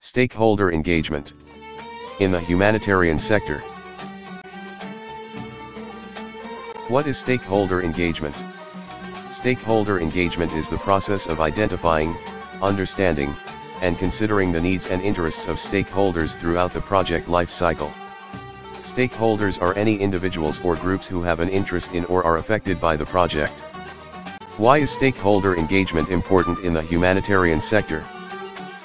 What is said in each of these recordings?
Stakeholder engagement in the humanitarian sector. What is stakeholder engagement? Stakeholder engagement is the process of identifying, understanding, and considering the needs and interests of stakeholders throughout the project life cycle. Stakeholders are any individuals or groups who have an interest in or are affected by the project. Why is stakeholder engagement important in the humanitarian sector?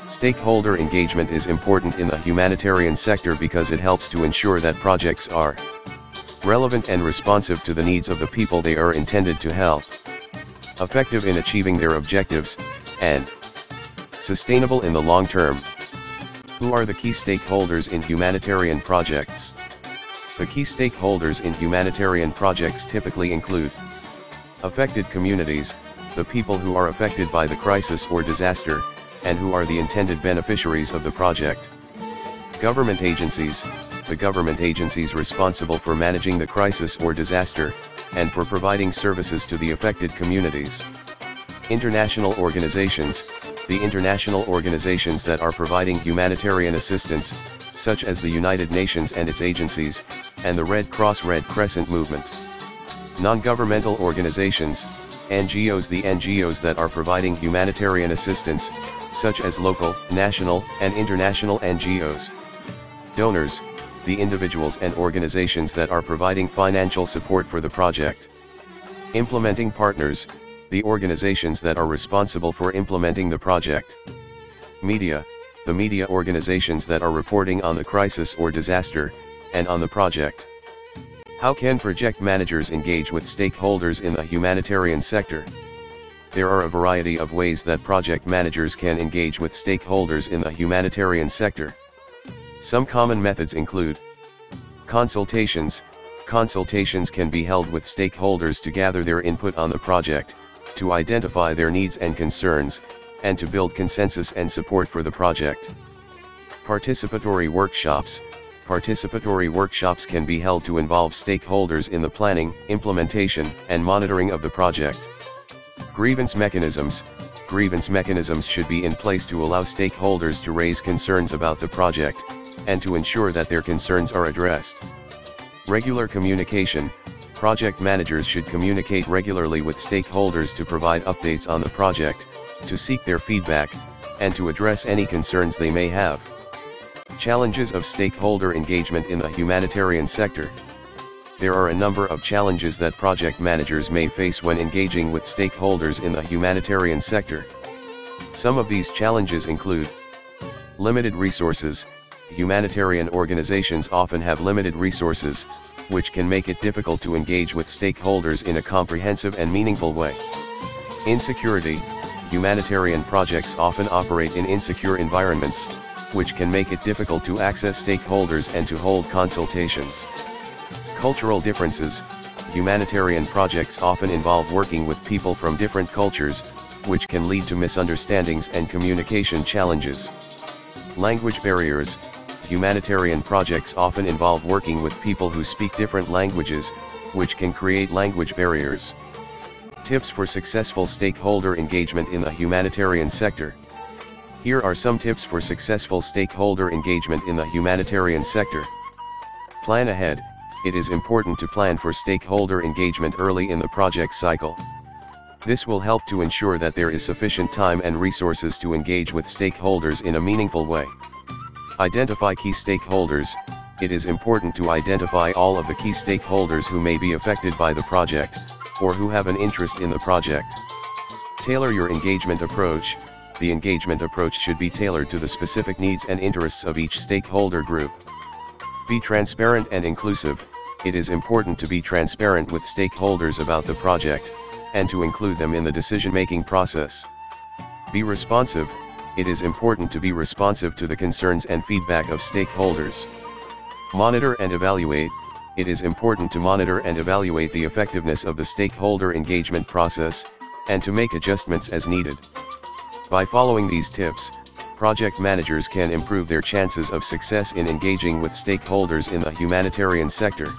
Stakeholder engagement is important in the humanitarian sector because it helps to ensure that projects are relevant and responsive to the needs of the people they are intended to help, effective in achieving their objectives, and sustainable in the long term. Who are the key stakeholders in humanitarian projects? The key stakeholders in humanitarian projects typically include affected communities, the people who are affected by the crisis or disaster, and who are the intended beneficiaries of the project. Government agencies, the government agencies responsible for managing the crisis or disaster, and for providing services to the affected communities. International organizations, the international organizations that are providing humanitarian assistance, such as the United Nations and its agencies, and the Red Cross Red Crescent movement. Non-governmental organizations, NGOs, the NGOs that are providing humanitarian assistance, such as local, national, and international NGOs. Donors, the individuals and organizations that are providing financial support for the project. Implementing partners, the organizations that are responsible for implementing the project. Media, the media organizations that are reporting on the crisis or disaster, and on the project. How can project managers engage with stakeholders in the humanitarian sector? There are a variety of ways that project managers can engage with stakeholders in the humanitarian sector. Some common methods include consultations. Consultations can be held with stakeholders to gather their input on the project, to identify their needs and concerns, and to build consensus and support for the project. Participatory workshops. Participatory workshops can be held to involve stakeholders in the planning, implementation, and monitoring of the project. Grievance mechanisms. Grievance mechanisms should be in place to allow stakeholders to raise concerns about the project, and to ensure that their concerns are addressed. Regular communication. Project managers should communicate regularly with stakeholders to provide updates on the project, to seek their feedback, and to address any concerns they may have. Challenges of stakeholder engagement in the humanitarian sector. There are a number of challenges that project managers may face when engaging with stakeholders in the humanitarian sector. Some of these challenges include limited resources. Humanitarian organizations often have limited resources, which can make it difficult to engage with stakeholders in a comprehensive and meaningful way. Insecurity. Humanitarian projects often operate in insecure environments, which can make it difficult to access stakeholders and to hold consultations. Cultural differences. Humanitarian projects often involve working with people from different cultures, which can lead to misunderstandings and communication challenges. Language barriers. Humanitarian projects often involve working with people who speak different languages, which can create language barriers. Tips for successful stakeholder engagement in the humanitarian sector. Here are some tips for successful stakeholder engagement in the humanitarian sector. Plan ahead. It is important to plan for stakeholder engagement early in the project cycle. This will help to ensure that there is sufficient time and resources to engage with stakeholders in a meaningful way. Identify key stakeholders. It is important to identify all of the key stakeholders who may be affected by the project, or who have an interest in the project. Tailor your engagement approach. The engagement approach should be tailored to the specific needs and interests of each stakeholder group. Be transparent and inclusive. It is important to be transparent with stakeholders about the project, and to include them in the decision-making process. Be responsive. It is important to be responsive to the concerns and feedback of stakeholders. Monitor and evaluate. It is important to monitor and evaluate the effectiveness of the stakeholder engagement process, and to make adjustments as needed. By following these tips, project managers can improve their chances of success in engaging with stakeholders in the humanitarian sector.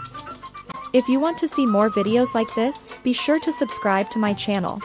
If you want to see more videos like this, be sure to subscribe to my channel.